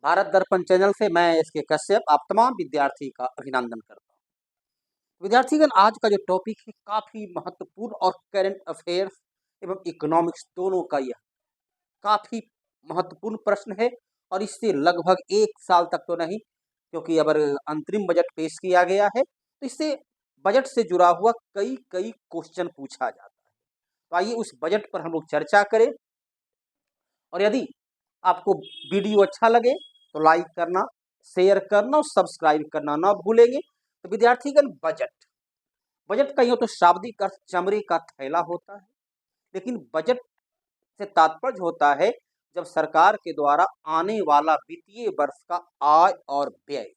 भारत दर्पण चैनल से मैं एसके कश्यप आप तमाम विद्यार्थी का अभिनंदन करता हूँ। विद्यार्थीगण, आज का जो टॉपिक है काफ़ी महत्वपूर्ण और करंट अफेयर्स एवं इकोनॉमिक्स दोनों का यह काफ़ी महत्वपूर्ण प्रश्न है और इससे लगभग 1 साल तक तो नहीं, क्योंकि अगर अंतरिम बजट पेश किया गया है तो इससे बजट से जुड़ा हुआ कई कई क्वेश्चन पूछा जाता है। तो आइए उस बजट पर हम लोग चर्चा करें और यदि आपको वीडियो अच्छा लगे तो लाइक करना, शेयर करना और सब्सक्राइब करना ना भूलेंगे। तो विद्यार्थीगण, बजट बजट का यूँ तो शाब्दिक अर्थ चमड़े का थैला होता है, लेकिन बजट से तात्पर्य होता है जब सरकार के द्वारा आने वाला वित्तीय वर्ष का आय और व्यय,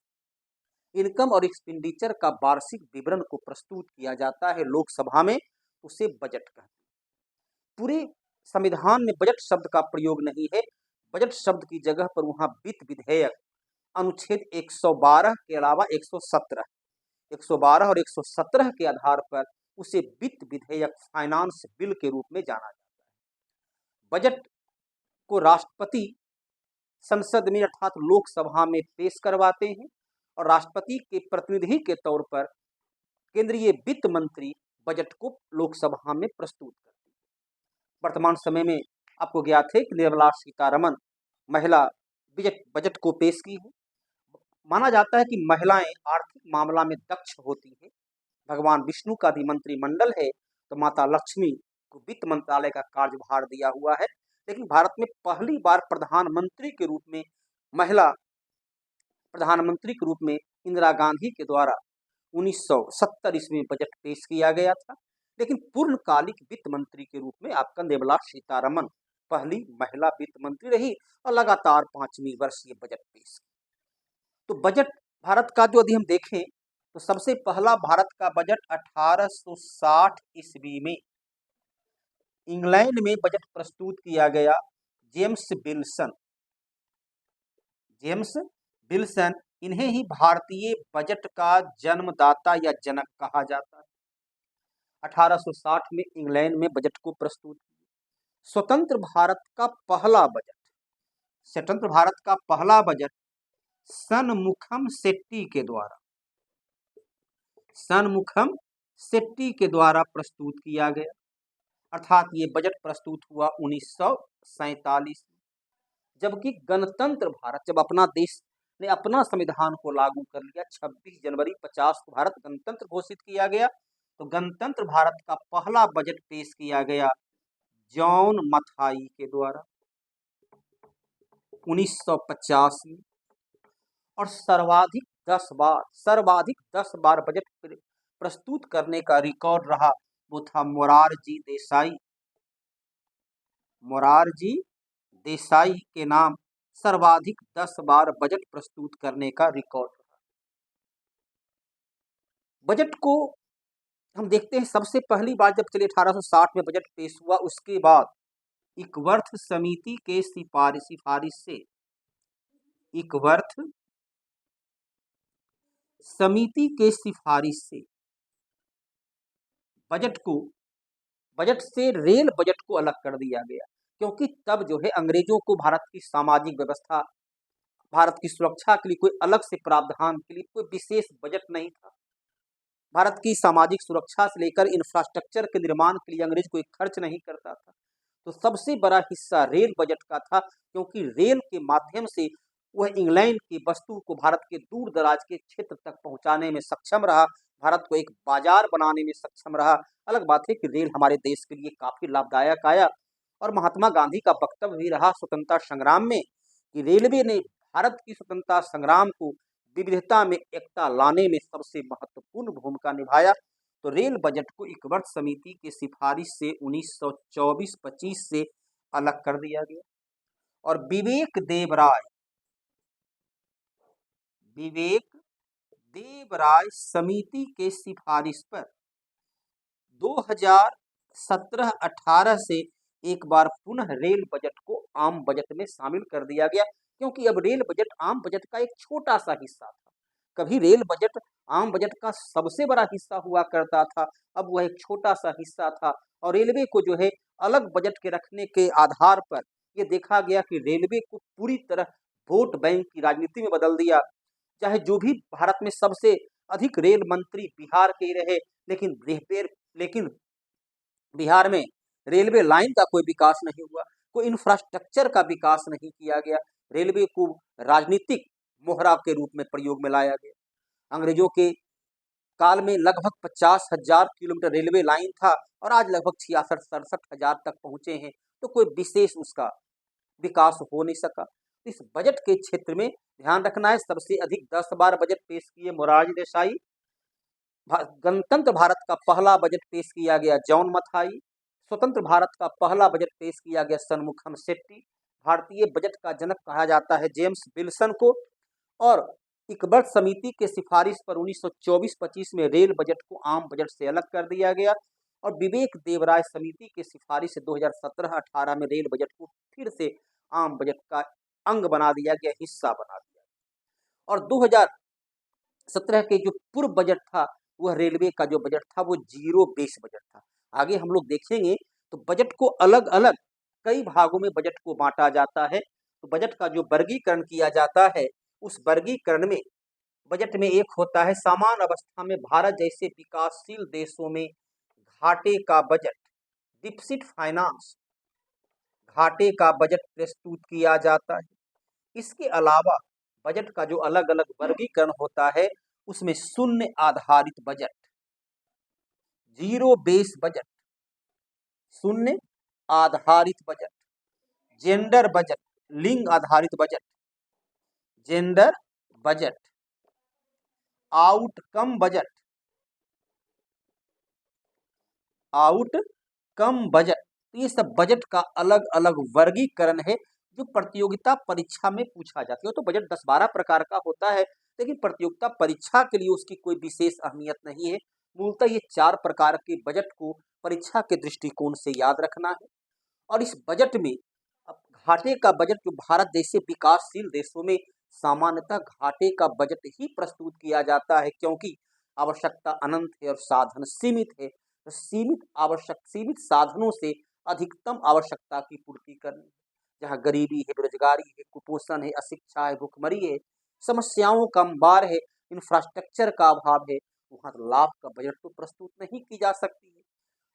इनकम और एक्सपेंडिचर का वार्षिक विवरण को प्रस्तुत किया जाता है लोकसभा में, उसे बजट कहते हैं। पूरे संविधान में बजट शब्द का प्रयोग नहीं है। बजट शब्द की जगह पर वहाँ वित्त विधेयक अनुच्छेद 112 के अलावा 112 और 117 के आधार पर उसे वित्त विधेयक फाइनेंस बिल के रूप में जाना जाता है। बजट को राष्ट्रपति संसद में अर्थात लोकसभा में पेश करवाते हैं और राष्ट्रपति के प्रतिनिधि के तौर पर केंद्रीय वित्त मंत्री बजट को लोकसभा में प्रस्तुत करते हैं। वर्तमान समय में आपको ज्ञात है कि निर्मला सीतारमण महिला बजट को पेश की है। माना जाता है कि महिलाएं आर्थिक मामला में दक्ष होती हैं। भगवान विष्णु का भी मंत्रिमंडल है तो माता लक्ष्मी को वित्त मंत्रालय का कार्यभार दिया हुआ है। लेकिन भारत में पहली बार प्रधानमंत्री के रूप में महिला प्रधानमंत्री के रूप में इंदिरा गांधी के द्वारा 1970 ईस्वी में बजट पेश किया गया था। लेकिन पूर्णकालिक वित्त मंत्री के रूप में आपका निर्मला सीतारमण पहली महिला वित्त मंत्री रही और लगातार 5वीं वर्ष ये बजट पेश की। तो बजट भारत का जो यदि हम देखें तो सबसे पहला भारत का बजट 1860 ईस्वी में इंग्लैंड में बजट प्रस्तुत किया गया। जेम्स विल्सन इन्हें ही भारतीय बजट का जन्मदाता या जनक कहा जाता है। 1860 में इंग्लैंड में बजट को प्रस्तुत किया। स्वतंत्र भारत का पहला बजट सनमुखम सेट्टी के द्वारा प्रस्तुत किया गया, अर्थात ये बजट प्रस्तुत हुआ 1947 में। जबकि गणतंत्र भारत, जब अपना देश ने अपना संविधान को लागू कर लिया, 26 जनवरी 50 को भारत गणतंत्र घोषित किया गया, तो गणतंत्र भारत का पहला बजट पेश किया गया जॉन मथाई के द्वारा 1950 में। और सर्वाधिक 10 बार बजट प्रस्तुत करने का रिकॉर्ड रहा, वो था मोरारजी देसाई के नाम सर्वाधिक 10 बार बजट प्रस्तुत करने का रिकॉर्ड रहा। बजट को हम देखते हैं, सबसे पहली बार जब चलिए 1860 में बजट पेश हुआ, उसके बाद इकवर्थ समिति के सिफारिश से बजट से रेल बजट को अलग कर दिया गया, क्योंकि तब जो है अंग्रेजों को भारत की सामाजिक व्यवस्था, भारत की सुरक्षा के लिए कोई अलग से प्रावधान के लिए कोई विशेष बजट नहीं था। भारत की सामाजिक सुरक्षा से लेकर इंफ्रास्ट्रक्चर के निर्माण के लिए अंग्रेज कोई खर्च नहीं करता था। तो सबसे बड़ा हिस्सा रेल बजट का था, क्योंकि रेल के माध्यम से वह इंग्लैंड की वस्तु को भारत के दूर दराज के क्षेत्र तक पहुंचाने में सक्षम रहा, भारत को एक बाजार बनाने में सक्षम रहा। अलग बात है कि रेल हमारे देश के लिए काफ़ी लाभदायक आया और महात्मा गांधी का वक्तव्य भी रहा स्वतंत्रता संग्राम में कि रेलवे ने भारत की स्वतंत्रता संग्राम को विविधता में एकता लाने में सबसे महत्वपूर्ण भूमिका निभाया। तो रेल बजट को इकवर्थ समिति की सिफारिश से 1924-25 से अलग कर दिया गया और विवेक देवराय समिति के सिफारिश पर 2017-18 से एक बार पुनः रेल बजट को आम बजट में शामिल कर दिया गया, क्योंकि अब रेल बजट आम बजट का एक छोटा सा हिस्सा था। कभी रेल बजट आम बजट का सबसे बड़ा हिस्सा हुआ करता था, अब वह एक छोटा सा हिस्सा था। और रेलवे को जो है अलग बजट के रखने के आधार पर यह देखा गया कि रेलवे को पूरी तरह वोट बैंक की राजनीति में बदल दिया। चाहे जो भी भारत में सबसे अधिक रेल मंत्री बिहार के ही रहे, लेकिन बिहार में रेलवे लाइन का कोई विकास नहीं हुआ, कोई इंफ्रास्ट्रक्चर का विकास नहीं किया गया। रेलवे को राजनीतिक मोहरा के रूप में प्रयोग में लाया गया। अंग्रेजों के काल में लगभग 50,000 किलोमीटर रेलवे लाइन था और आज लगभग 66-67 हजार तक पहुंचे हैं, तो कोई विशेष उसका विकास हो नहीं सका। इस बजट के क्षेत्र में ध्यान रखना है, सबसे अधिक 10 बार बजट पेश किए मोरारजी देसाई। गणतंत्र भारत का पहला बजट पेश किया गया जॉन मथाई। स्वतंत्र भारत का पहला बजट पेश किया गया सनमुखम सेट्टी। भारतीय बजट का जनक कहा जाता है जेम्स विल्सन को। और इकबर्ट समिति के सिफारिश पर 1924-25 में रेल बजट को आम बजट से अलग कर दिया गया और विवेक देवराय समिति के सिफारिश से 2017-18 में रेल बजट को फिर से आम बजट का अंग बना दिया गया, हिस्सा बना दिया गया। और 2017 के जो पूर्व बजट था, वह रेलवे का जो बजट था वो जीरो बेस बजट था। आगे हम लोग देखेंगे तो बजट को अलग अलग कई भागों में बजट को बांटा जाता है। तो बजट का जो वर्गीकरण किया जाता है, उस वर्गीकरण में बजट में एक होता है सामान्य अवस्था में भारत जैसे विकासशील देशों में घाटे का बजट, डिफिसिट फाइनेंस, घाटे का बजट प्रस्तुत किया जाता है। इसके अलावा बजट का जो अलग अलग वर्गीकरण होता है, उसमें शून्य आधारित बजट, जीरो बेस बजट, शून्य आधारित बजट, जेंडर बजट, लिंग आधारित budget, gender budget, outcome budget, outcome budget. तो ये सब बजट का अलग अलग वर्गीकरण है जो प्रतियोगिता परीक्षा में पूछा जाता है। तो बजट 10-12 प्रकार का होता है, लेकिन प्रतियोगिता परीक्षा के लिए उसकी कोई विशेष अहमियत नहीं है। मूलतः ये 4 प्रकार के बजट को परीक्षा के दृष्टिकोण से याद रखना है। और इस बजट में अब घाटे का बजट जो भारत जैसे विकासशील देशों में सामान्यतः घाटे का बजट ही प्रस्तुत किया जाता है, क्योंकि आवश्यकता अनंत है और साधन सीमित है। तो सीमित साधनों से अधिकतम आवश्यकता की पूर्ति करनी। जहाँ गरीबी है, बेरोजगारी है, कुपोषण है, अशिक्षा है, भुखमरी है, समस्याओं का अंबार है, इंफ्रास्ट्रक्चर का अभाव है, वहाँ लाभ का बजट तो प्रस्तुत नहीं की जा सकती है।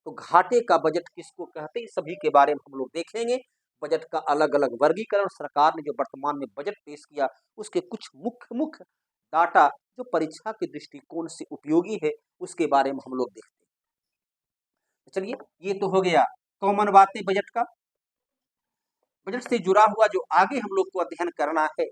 तो घाटे का बजट किसको कहते हैं, सभी के बारे में हम लोग देखेंगे। बजट का अलग अलग वर्गीकरण, सरकार ने जो वर्तमान में बजट पेश किया उसके कुछ मुख्य मुख्य डाटा जो परीक्षा के दृष्टिकोण से उपयोगी है, उसके बारे में हम लोग देखते हैं। चलिए, ये तो हो गया कॉमन बातें बजट का। बजट से जुड़ा हुआ जो आगे हम लोग को अध्ययन करना है,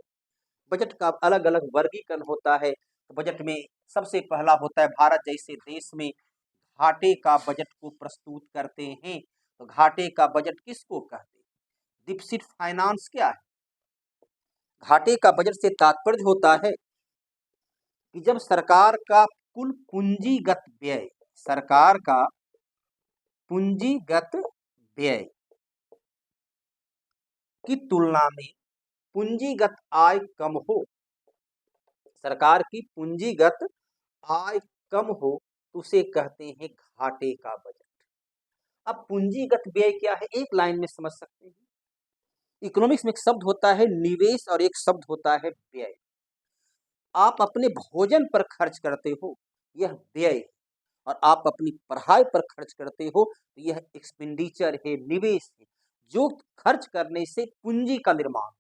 बजट का अलग अलग वर्गीकरण होता है। तो बजट में सबसे पहला होता है भारत जैसे देश में घाटे का बजट को प्रस्तुत करते हैं। तो घाटे का बजट किसको कहते हैं? डिफिसिट फाइनेंस क्या है? घाटे का बजट से तात्पर्य होता है कि जब सरकार का कुल पूंजीगत व्यय, सरकार का पूंजीगत व्यय की तुलना में पूंजीगत आय कम हो, सरकार की पूंजीगत आय कम हो, तो उसे कहते हैं घाटे का बजट। अब पूंजीगत व्यय क्या है, एक लाइन में समझ सकते हैं। इकोनॉमिक्स में एक शब्द होता है निवेश और एक शब्द होता है व्यय। आप अपने भोजन पर खर्च करते हो, यह व्यय है, और आप अपनी पढ़ाई पर खर्च करते हो, तो यह एक्सपेंडिचर है, निवेश है। जो खर्च करने से पूंजी का निर्माण,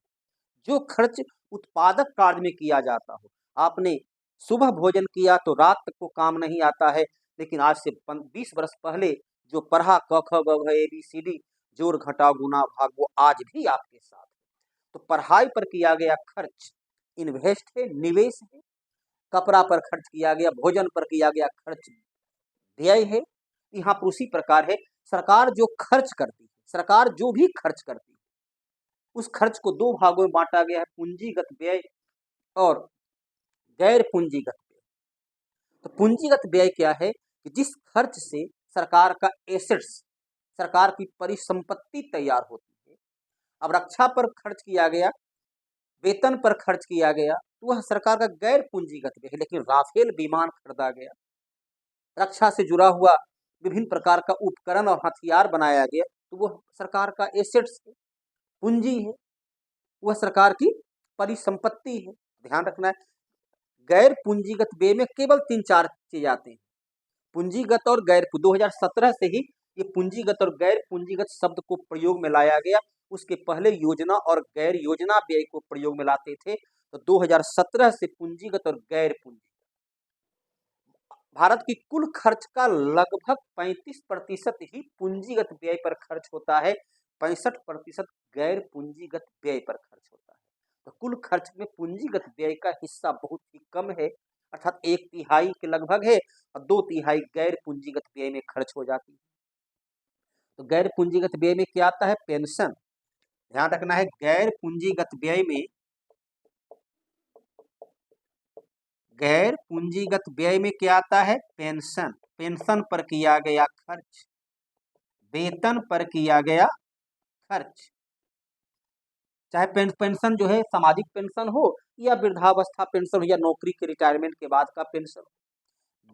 जो खर्च उत्पादक कार्य में किया जाता हो। आपने सुबह भोजन किया तो रात तक को काम नहीं आता है, लेकिन आज से 20 वर्ष पहले जो पढ़ा क ख ग घ ABCD, जोड़ घटाव गुना भाग, वो आज भी आपके साथ है। तो पढ़ाई पर किया गया खर्च इन्वेस्ट है, निवेश है। कपड़ा पर खर्च किया गया, भोजन पर किया गया खर्च व्यय है। यहाँ पर उसी प्रकार है, सरकार जो खर्च करती है, सरकार जो भी खर्च करती है, उस खर्च को 2 भागों में बांटा गया है, पूंजीगत व्यय और गैर पूंजीगत व्यय। तो पूंजीगत व्यय क्या है कि जिस खर्च से सरकार का एसेट्स, सरकार की परिसंपत्ति तैयार होती है। अब रक्षा पर खर्च किया गया, वेतन पर खर्च किया गया, तो वह सरकार का गैर पूंजीगत व्यय है। लेकिन राफेल विमान खरीदा गया, रक्षा से जुड़ा हुआ विभिन्न प्रकार का उपकरण और हथियार बनाया गया, तो वह सरकार का एसेट्स है, पूंजी है, वह सरकार की परिसंपत्ति है, ध्यान रखना है। गैर पूंजीगत व्यय में केवल 3-4 चीज आते हैं, पूंजीगत और गैर। 2017 से ही ये पूंजीगत और गैर पूंजीगत शब्द को प्रयोग में लाया गया। उसके पहले योजना और गैर योजना व्यय को प्रयोग में लाते थे। तो 2017 से पूंजीगत और गैर पूंजीगत भारत की कुल खर्च का लगभग 35% ही पूंजीगत व्यय पर खर्च होता है, 65% गैर पूंजीगत व्यय पर खर्च होता है। तो कुल खर्च में पूंजीगत व्यय का हिस्सा बहुत ही कम है, अर्थात 1/3 के लगभग है, और 2/3 गैर पूंजीगत व्यय में खर्च हो जाती है। तो गैर पूंजीगत व्यय में क्या आता है? पेंशन। ध्यान रखना है, गैर पूंजीगत व्यय में, गैर पूंजीगत व्यय में क्या आता है? पेंशन। पेंशन पर किया गया खर्च, वेतन पर किया गया खर्च, चाहे पेंशन जो है सामाजिक पेंशन हो या वृद्धावस्था पेंशन हो या नौकरी के रिटायरमेंट के बाद का पेंशन।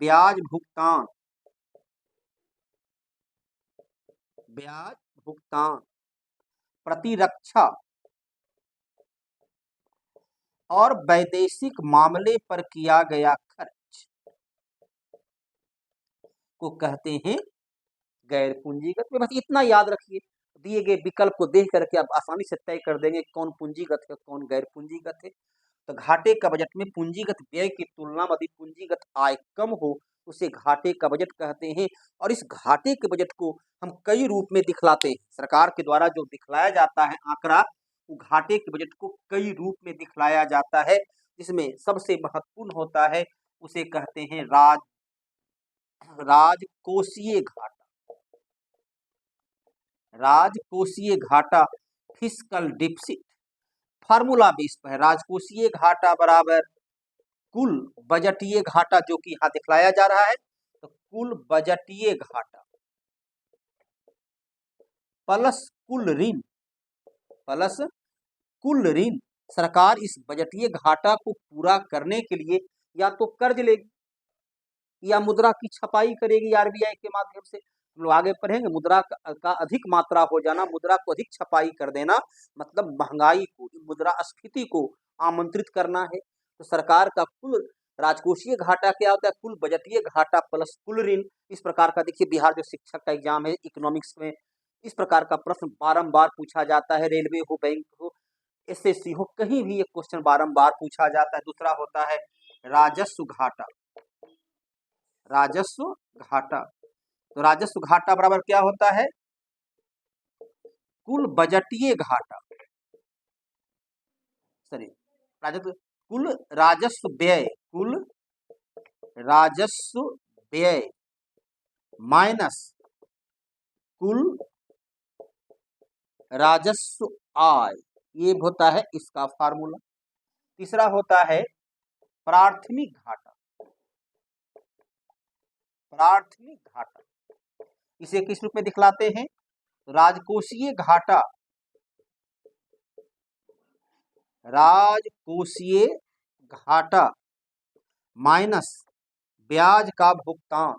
ब्याज भुगतान, ब्याज भुगतान, प्रतिरक्षा और वैदेशिक मामले पर किया गया खर्च को कहते हैं गैर पूंजीगत। बस इतना याद रखिए, दिए गए विकल्प को देख करके आप आसानी से तय कर देंगे कौन पूंजीगत है कौन गैर पूंजीगत है। तो घाटे का बजट में पूंजीगत व्यय की तुलना में यदि पूंजीगत आय कम हो उसे घाटे का बजट कहते हैं। और इस घाटे के बजट को हम कई रूप में दिखलाते हैं। सरकार के द्वारा जो दिखलाया जाता है आंकड़ा, वो घाटे के बजट को कई रूप में दिखलाया जाता है, जिसमें सबसे महत्वपूर्ण होता है उसे कहते हैं राजकोषीय घाटा। राजकोषीय घाटा, फिस्कल डिफिसिट, फार्मूला बेस पर है। राजकोषीय घाटा बराबर कुल बजटीय घाटा, जो कि यहां दिखलाया जा रहा है। तो कुल बजटीय घाटा प्लस कुल ऋण, प्लस कुल ऋण। सरकार इस बजटीय घाटा को पूरा करने के लिए या तो कर्ज लेगी या मुद्रा की छपाई करेगी आरबीआई के माध्यम से। हम लोग आगे पढ़ेंगे, मुद्रा का अधिक मात्रा हो जाना, मुद्रा को अधिक छपाई कर देना, मतलब महंगाई को, मुद्रास्फीति को आमंत्रित करना है। तो सरकार का कुल राजकोषीय घाटा क्या होता है? कुल बजटीय घाटा प्लस कुल ऋण। इस प्रकार का देखिए, बिहार जो शिक्षक का एग्जाम है इकोनॉमिक्स में, इस प्रकार का प्रश्न बारंबार पूछा जाता है। रेलवे हो, बैंक हो, एसएससी हो, कहीं भी ये क्वेश्चन बारंबार पूछा जाता है। दूसरा होता है राजस्व घाटा, राजस्व घाटा। तो राजस्व घाटा बराबर क्या होता है? कुल बजटीय घाटा, सॉरी, कुल राजस्व व्यय, कुल राजस्व व्यय माइनस कुल राजस्व आय, ये होता है इसका फार्मूला। तीसरा होता है प्राथमिक घाटा, प्राथमिक घाटा। इसे किस रूप में दिखलाते हैं? राजकोषीय घाटा, राजकोषीय घाटा माइनस ब्याज का भुगतान,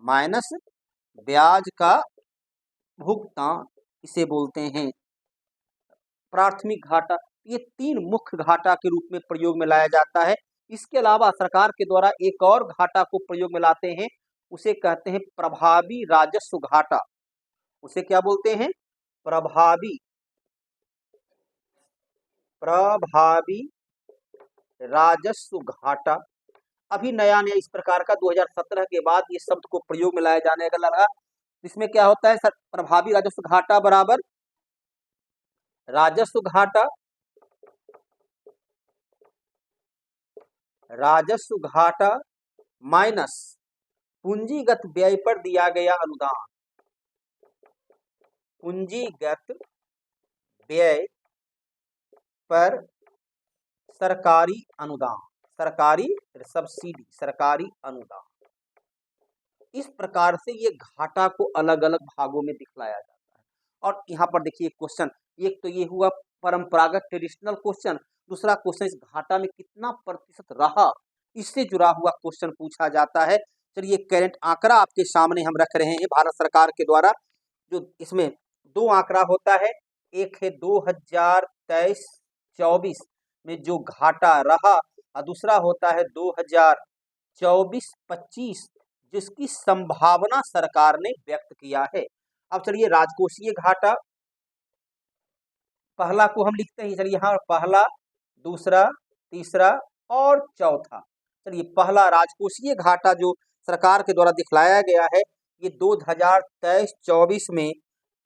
माइनस ब्याज का भुगतान, इसे बोलते हैं प्राथमिक घाटा। ये 3 मुख्य घाटा के रूप में प्रयोग में लाया जाता है। इसके अलावा सरकार के द्वारा एक और घाटा को प्रयोग में लाते हैं, उसे कहते हैं प्रभावी राजस्व घाटा। उसे क्या बोलते हैं? प्रभावी राजस्व घाटा। अभी नया नया इस प्रकार का 2017 के बाद ये शब्द को प्रयोग में लाया जाने का लगा। इसमें क्या होता है सर? प्रभावी राजस्व घाटा बराबर राजस्व घाटा, राजस्व घाटा माइनस पूंजीगत व्यय पर दिया गया अनुदान, पूंजीगत व्यय पर सरकारी अनुदान, सरकारी सब्सिडी, सरकारी अनुदान। इस प्रकार से ये घाटा को अलग अलग भागों में दिखलाया जाता है। और यहाँ पर देखिए क्वेश्चन, एक तो ये हुआ परंपरागत ट्रेडिशनल क्वेश्चन, दूसरा क्वेश्चन इस घाटा में कितना प्रतिशत रहा, इससे जुड़ा हुआ क्वेश्चन पूछा जाता है। चलिए करंट आंकड़ा आपके सामने हम रख रहे हैं भारत सरकार के द्वारा, जो इसमें 2 आंकड़ा होता है। एक है 2023-24 में जो घाटा रहा, और दूसरा होता है 2024-25 जिसकी संभावना सरकार ने व्यक्त किया है। अब चलिए राजकोषीय घाटा पहला को हम लिखते हैं, चलिए यहाँ पहला, दूसरा, तीसरा और चौथा। चलिए पहला राजकोषीय घाटा जो सरकार के द्वारा दिखलाया गया है, ये 2023-24 में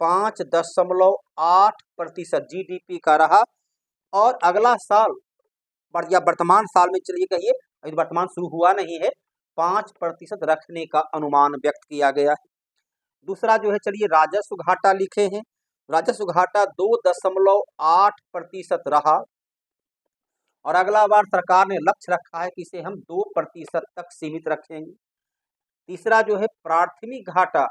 5.8% GDP का रहा, और अगला साल या वर्तमान साल में चलिए कहिए, अभी वर्तमान शुरू हुआ नहीं है, 5% रखने का अनुमान व्यक्त किया गया है। दूसरा जो है चलिए राजस्व घाटा लिखे हैं, राजस्व घाटा 2.8% रहा, और अगला बार सरकार ने लक्ष्य रखा है कि इसे हम 2% तक सीमित रखेंगे। तीसरा जो है प्राथमिक घाटा,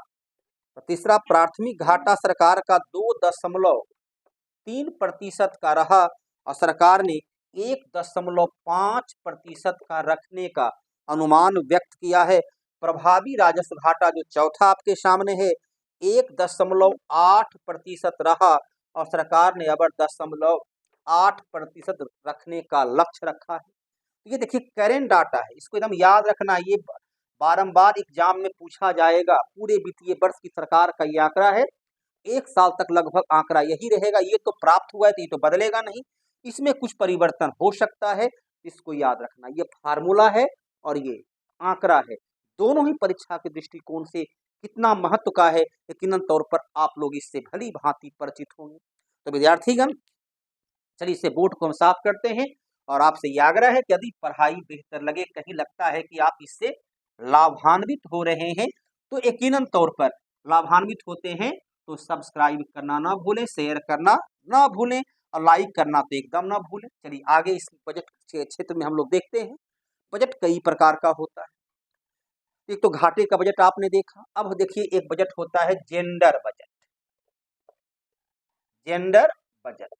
प्राथमिक घाटा सरकार का 2.3% का रहा, और सरकार ने 1.5% का रखने का अनुमान व्यक्त किया है। प्रभावी राजस्व घाटा जो चौथा आपके सामने है, 1.8% रहा, और सरकार ने अब 10.8% रखने का लक्ष्य रखा है। ये देखिए करेंट डाटा है, इसको एकदम याद रखना, ये बारंबार एग्जाम में पूछा जाएगा। पूरे वित्तीय वर्ष की सरकार का ये आंकड़ा है, एक साल तक लगभग आंकड़ा यही रहेगा। ये तो प्राप्त हुआ है तो ये तो बदलेगा नहीं, इसमें कुछ परिवर्तन हो सकता है, इसको याद रखना। ये फार्मूला है और ये आंकड़ा है, दोनों ही परीक्षा के दृष्टिकोण से कितना महत्व का है, यकीनन तौर पर आप लोग इससे भली भांति परिचित होंगे। तो विद्यार्थीगण चलिए इसे बोर्ड को हम साफ करते हैं, और आपसे ये आग्रह है कि यदि पढ़ाई बेहतर लगे, कहीं लगता है कि आप इससे लाभान्वित हो रहे हैं, तो यकीनन तौर पर लाभान्वित होते हैं तो सब्सक्राइब करना ना भूलें, शेयर करना ना भूलें, और लाइक करना तो एकदम ना भूलें। चलिए आगे इस बजट क्षेत्र में हम लोग देखते हैं। बजट कई प्रकार का होता है, एक तो घाटे का बजट आपने देखा, अब देखिए एक बजट होता है जेंडर बजट। जेंडर बजट,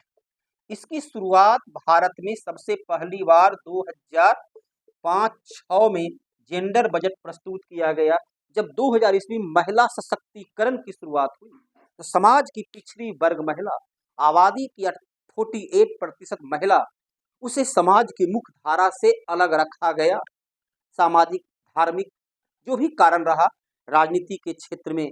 इसकी शुरुआत भारत में सबसे पहली बार 2005-06 में जेंडर बजट प्रस्तुत किया गया। जब 2000 ईस्वी महिला सशक्तिकरण की शुरुआत हुई, तो समाज की पिछड़ी वर्ग महिला, आबादी की 48% महिला, उसे समाज की मुख्य धारा से अलग रखा गया। सामाजिक, धार्मिक जो भी कारण रहा, राजनीति के क्षेत्र में,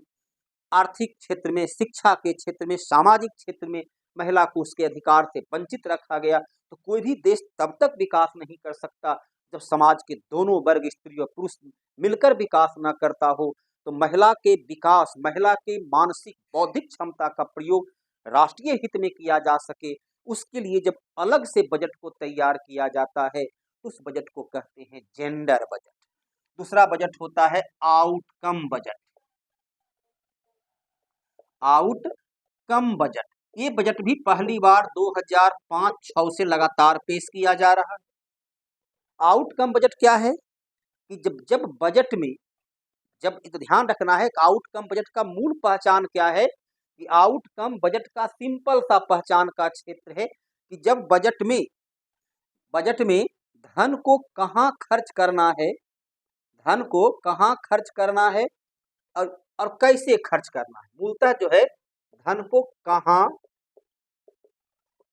आर्थिक क्षेत्र में, शिक्षा के क्षेत्र में, सामाजिक क्षेत्र में महिला को उसके अधिकार से वंचित रखा गया। तो कोई भी देश तब तक विकास नहीं कर सकता जब समाज के दोनों वर्ग, स्त्री और पुरुष मिलकर विकास न करता हो। तो महिला के विकास, महिला के मानसिक बौद्धिक क्षमता का प्रयोग राष्ट्रीय हित में किया जा सके, उसके लिए जब अलग से बजट को तैयार किया जाता है, उस बजट को कहते हैं जेंडर बजट। दूसरा बजट होता है आउटकम बजट। आउटकम बजट, ये बजट भी पहली बार 2005-06 से लगातार पेश किया जा रहा है। आउटकम बजट क्या है कि जब बजट में, जब तो ध्यान रखना है कि आउटकम बजट का मूल पहचान क्या है, कि आउटकम बजट का सिंपल सा पहचान का क्षेत्र है कि जब बजट में धन को कहाँ खर्च करना है, धन को कहाँ खर्च करना है और कैसे खर्च करना है। मूलतः जो है धन को कहाँ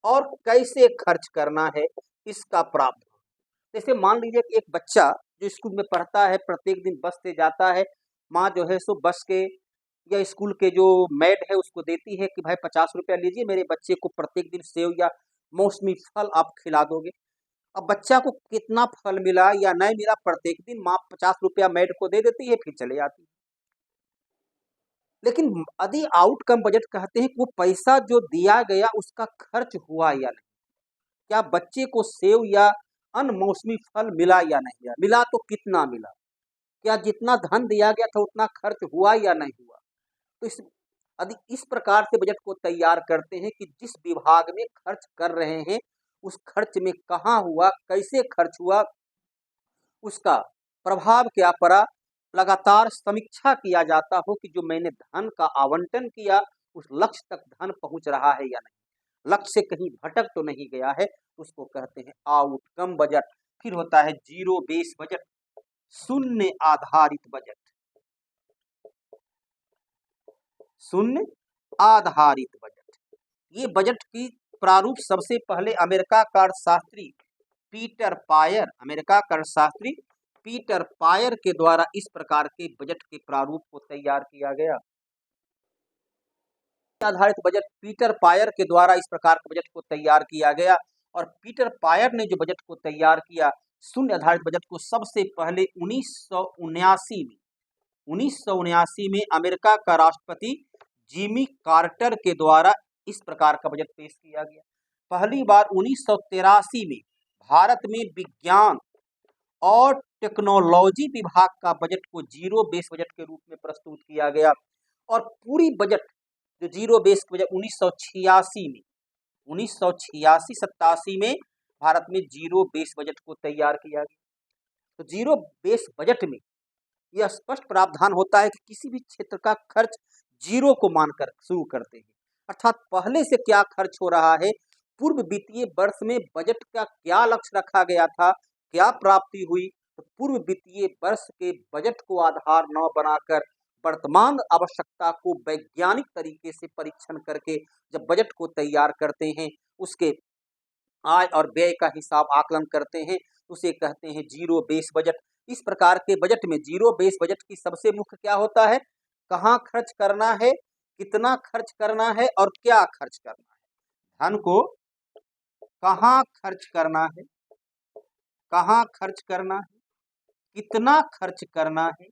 और कैसे खर्च करना है, इसका प्रावधान। जैसे मान लीजिए कि एक बच्चा जो स्कूल में पढ़ता है, प्रत्येक दिन बस से जाता है, माँ जो है सो बस के या स्कूल के जो मेड है उसको देती है कि भाई 50 रुपया लीजिए, मेरे बच्चे को प्रत्येक दिन सेव या मौसमी फल आप खिला दोगे। अब बच्चा को कितना फल मिला या नहीं मिला, प्रत्येक दिन माँ 50 रुपया मेड को दे देती है, फिर चले जाती है। लेकिन यदि आउटकम बजट कहते हैं कि वो पैसा जो दिया गया उसका खर्च हुआ या नहीं, क्या बच्चे को सेव या अनमौसमी फल मिला या नहीं मिला, तो कितना मिला, क्या जितना धन दिया गया था उतना खर्च हुआ या नहीं हुआ। तो इस प्रकार से बजट को तैयार करते हैं कि जिस विभाग में खर्च कर रहे हैं उस खर्च में कहाँ हुआ, कैसे खर्च हुआ, उसका प्रभाव क्या पड़ा, लगातार समीक्षा किया जाता हो कि जो मैंने धन का आवंटन किया उस लक्ष्य तक धन पहुंच रहा है या नहीं, लक्ष्य से कहीं भटक तो नहीं गया है, उसको कहते हैं आउटकम बजट। फिर होता है जीरो बेस बजट, शून्य आधारित बजट। शून्य आधारित बजट, ये बजट की प्रारूप सबसे पहले अमेरिका का अर्थशास्त्री पीटर पायर के द्वारा इस प्रकार के बजट के प्रारूप को तैयार किया गया। आधारित बजट पीटर पायर के द्वारा इस प्रकार के बजट को तैयार किया गया और पीटर पायर ने जो बजट को तैयार किया, शून्य आधारित बजट को सबसे पहले 1979 में अमेरिका का राष्ट्रपति जिमी कार्टर के द्वारा इस प्रकार का बजट पेश किया गया। पहली बार 1983 में भारत में विज्ञान और टेक्नोलॉजी विभाग का बजट को जीरो बेस बजट के रूप में प्रस्तुत किया गया और पूरी बजट जो जीरो बेस बजट 1986-87 में भारत में जीरो बेस बजट को तैयार किया गया। तो जीरो बेस बजट में यह स्पष्ट प्रावधान होता है कि किसी भी क्षेत्र का खर्च जीरो को मानकर शुरू करते हैं, अर्थात पहले से क्या खर्च हो रहा है, पूर्व वित्तीय वर्ष में बजट का क्या लक्ष्य रखा गया था, क्या प्राप्ति हुई, तो पूर्व वित्तीय वर्ष के बजट को आधार न बनाकर वर्तमान आवश्यकता को वैज्ञानिक तरीके से परीक्षण करके जब बजट को तैयार करते हैं, उसके आय और व्यय का हिसाब आकलन करते हैं, उसे कहते हैं जीरो बेस बजट। इस प्रकार के बजट में जीरो बेस बजट की सबसे मुख्य क्या होता है, कहाँ खर्च करना है, कितना खर्च करना है और क्या खर्च करना है। धन को कहाँ खर्च करना है, कहाँ खर्च करना है, कितना खर्च करना है,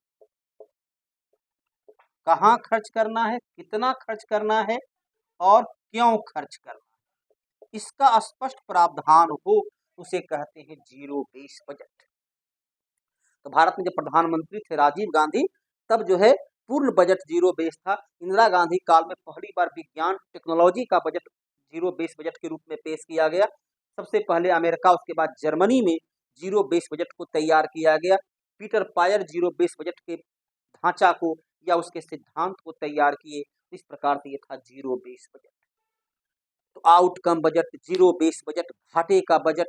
कहाँ खर्च करना है, कितना खर्च करना है और क्यों खर्च करना है, इसका स्पष्ट प्रावधान हो उसे कहते हैं जीरो बेस बजट। तो भारत में जब प्रधानमंत्री थे राजीव गांधी, तब जो है पूर्ण बजट जीरो बेस था। इंदिरा गांधी काल में पहली बार विज्ञान टेक्नोलॉजी का बजट जीरो बेस बजट के रूप में पेश किया गया। सबसे पहले अमेरिका, उसके बाद जर्मनी में जीरो बेस बजट को तैयार किया गया। Peter Pyhrr zero base budget के ढांचा को या उसके सिद्धांत को तैयार किए। इस प्रकार से ये था जीरो बेस बजट। तो outcome budget, zero base budget, घाटे का बजट,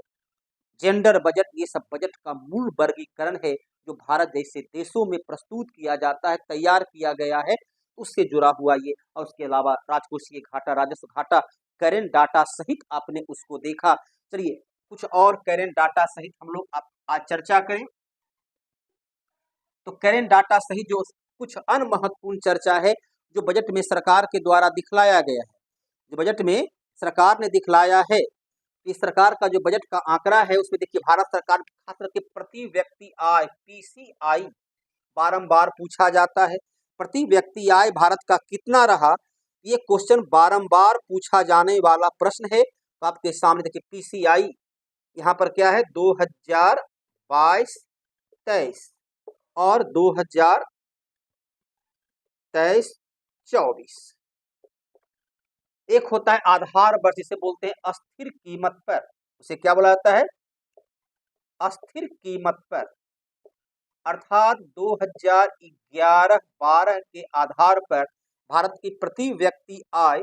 जेंडर बजट, ये सब बजट का मूल वर्गीकरण है जो भारत जैसे देशों में प्रस्तुत किया जाता है, तैयार किया गया है, उससे जुड़ा हुआ ये। और उसके अलावा राजकोषीय घाटा, राजस्व घाटा, करेंट डाटा सहित आपने उसको देखा। चलिए कुछ और करेंट डाटा सहित हम लोग आज चर्चा करें। तो करेंट डाटा सहित जो कुछ अन्य महत्वपूर्ण चर्चा है जो बजट में सरकार के द्वारा दिखलाया गया है, जो बजट में सरकार ने दिखलाया है, इस सरकार का जो बजट का आंकड़ा है उसमें देखिए भारत सरकार खास करके प्रति व्यक्ति आय पीसीआई बारंबार पूछा जाता है। प्रति व्यक्ति आय भारत का कितना रहा, ये क्वेश्चन बारंबार पूछा जाने वाला प्रश्न है। तो आपके सामने देखिए पीसीआई यहाँ पर क्या है, 2022-23 और 2023-24। एक होता है आधार वर्ष, जिसे बोलते हैं अस्थिर कीमत पर, उसे क्या बोला जाता है, अस्थिर कीमत पर, अर्थात 2011-12 के आधार पर भारत की प्रति व्यक्ति आय,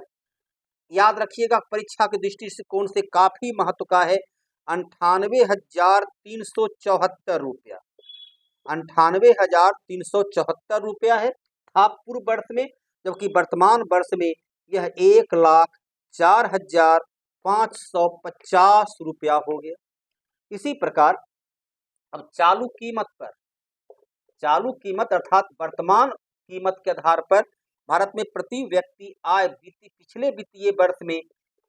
याद रखिएगा परीक्षा के दृष्टिकोण से काफी महत्व का है, 98,374 रुपया, 98,374 रुपया है था पूर्व वर्ष में, जबकि वर्तमान वर्ष में यह 1,04,550 रुपया हो गया। इसी प्रकार अब चालू कीमत अर्थात वर्तमान कीमत के आधार पर भारत में प्रति व्यक्ति आय पिछले वित्तीय वर्ष में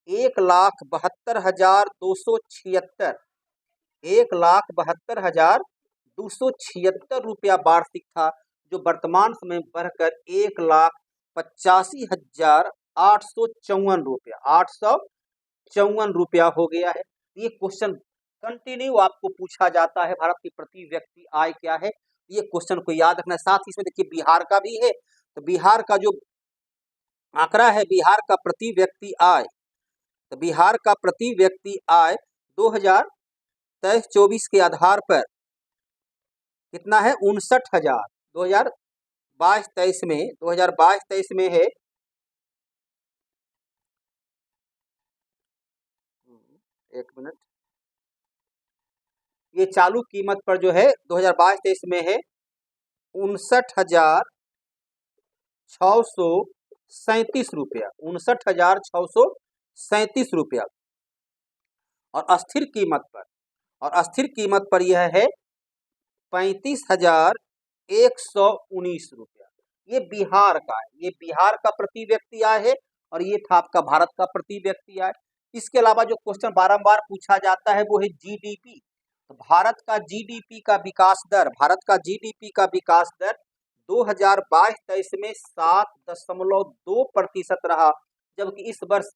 1,72,276 रुपया वार्षिक था, जो वर्तमान समय बढ़कर 1,85,854 रुपया हो गया है। ये क्वेश्चन कंटिन्यू आपको पूछा जाता है, भारत की प्रति व्यक्ति आय क्या है, ये क्वेश्चन को याद रखना। साथ ही इसमें देखिए बिहार का भी है, तो बिहार का जो आंकड़ा है, बिहार का प्रति व्यक्ति आय, तो बिहार का प्रति व्यक्ति आय 2023-24 के आधार पर कितना है, 59,000। 2022-23 में है, एक मिनट, ये चालू कीमत पर जो है 2022-23 में है 59,637 रुपया, 59,637 ₹37 और अस्थिर कीमत पर यह है ₹35,119। ये बिहार का है, ये बिहार का प्रति व्यक्ति आय है और ये था आपका भारत का प्रति व्यक्ति आय। इसके अलावा जो क्वेश्चन बारंबार पूछा जाता है वो है जीडीपी। तो भारत का जीडीपी का विकास दर 2022-23 में 7.2% रहा, जबकि इस वर्ष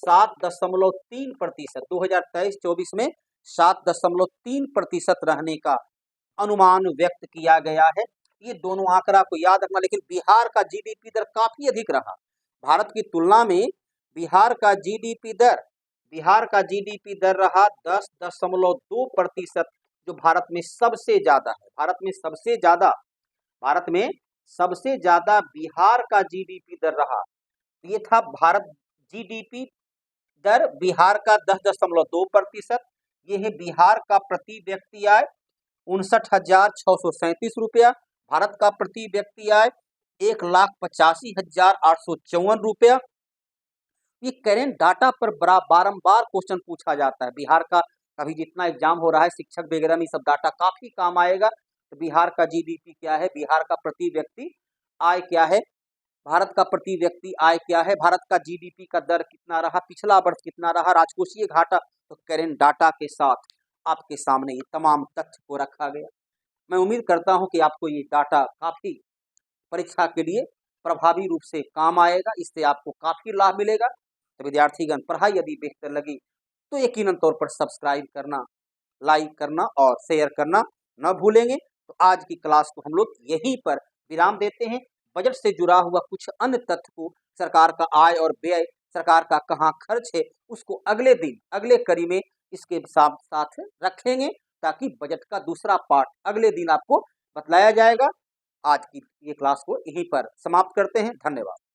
7.3%, 2023-24 में 7.3% रहने का अनुमान व्यक्त किया गया है। ये दोनों आंकड़ा को याद रखना। लेकिन बिहार का जीडीपी दर काफी अधिक रहा। भारत की तुलना में बिहार का जीडीपी दर रहा 10.2%, जो भारत में सबसे ज्यादा है। भारत में सबसे ज्यादा बिहार का जीडीपी दर रहा। ये था भारत जीडीपी दर बिहार का 10.2%। ये है बिहार का प्रति व्यक्ति आय 59,637 भारत का प्रति व्यक्ति आय 1,85,854 ये करेंट डाटा पर बारंबार क्वेश्चन पूछा जाता है। बिहार का अभी जितना एग्जाम हो रहा है, शिक्षक वगैरह में सब डाटा काफी काम आएगा। तो बिहार का जीडीपी क्या है, बिहार का प्रति व्यक्ति आय क्या है, भारत का प्रति व्यक्ति आय क्या है, भारत का जीडीपी का दर कितना रहा, पिछला वर्ष कितना रहा, राजकोषीय घाटा। तो करेंट डाटा के साथ आपके सामने ये तमाम तथ्य को रखा गया। मैं उम्मीद करता हूं कि आपको ये डाटा काफी परीक्षा के लिए प्रभावी रूप से काम आएगा, इससे आपको काफी लाभ मिलेगा। तो विद्यार्थीगण, पढ़ाई यदि बेहतर लगी तो यकीनन तौर पर सब्सक्राइब करना, लाइक करना और शेयर करना न भूलेंगे। तो आज की क्लास को हम लोग यहीं पर विराम देते हैं। बजट से जुड़ा हुआ कुछ अन्य तथ्य को, सरकार का आय और व्यय, सरकार का कहाँ खर्च है, उसको अगले दिन अगले कड़ी में इसके साथ साथ रखेंगे, ताकि बजट का दूसरा पार्ट अगले दिन आपको बतलाया जाएगा। आज की ये क्लास को यहीं पर समाप्त करते हैं। धन्यवाद।